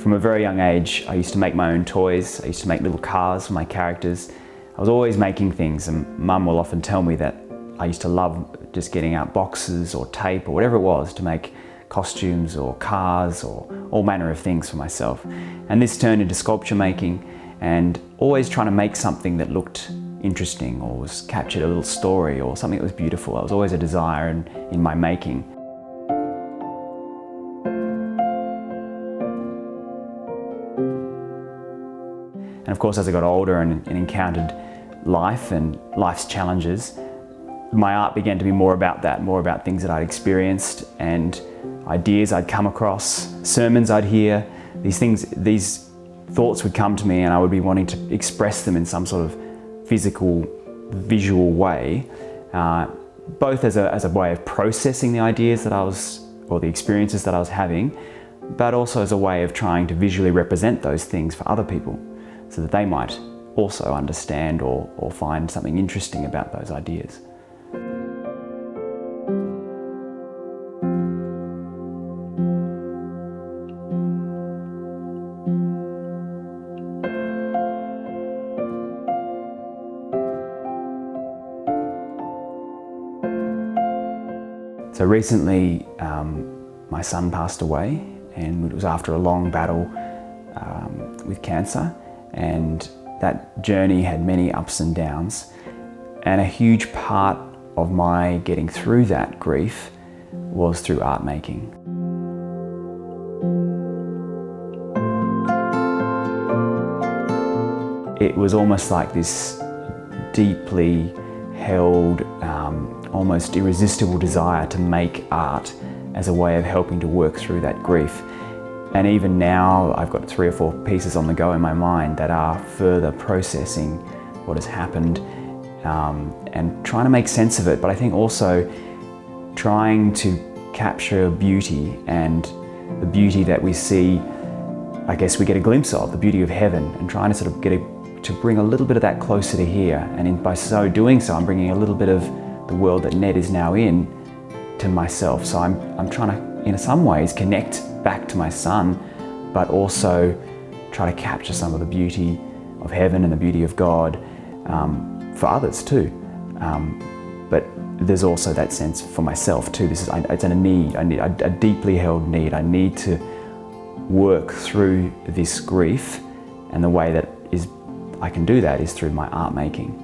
From a very young age, I used to make my own toys. I used to make little cars for my characters. I was always making things, and Mum will often tell me that I used to love just getting out boxes or tape or whatever it was to make costumes or cars or all manner of things for myself. And this turned into sculpture making, and always trying to make something that looked interesting or was captured a little story or something that was beautiful. That was always a desire in my making. And of course, as I got older and encountered life and life's challenges, my art began to be more about that, more about things that I'd experienced and ideas I'd come across, sermons I'd hear. These thoughts would come to me, and I would be wanting to express them in some sort of physical, visual way, both as a way of processing the ideas that or the experiences that I was having, but also as a way of trying to visually represent those things for other people, so that they might also understand or find something interesting about those ideas. So recently, my son passed away, and it was after a long battle with cancer, and that journey had many ups and downs, and a huge part of my getting through that grief was through art making. It was almost like this deeply held, almost irresistible desire to make art as a way of helping to work through that grief. And even now, I've got 3 or 4 pieces on the go in my mind that are further processing what has happened and trying to make sense of it, but I think also trying to capture beauty, and the beauty that we see, I guess we get a glimpse of, the beauty of heaven, and trying to sort of to bring a little bit of that closer to here. And by so doing so, I'm bringing a little bit of the world that Ned is now in to myself. So I'm trying to, in some ways, connect back to my son, but also try to capture some of the beauty of heaven and the beauty of God for others too. But there's also that sense for myself too. It's a need. I need a deeply held need. I need to work through this grief, and the way that I can do that is through my art making.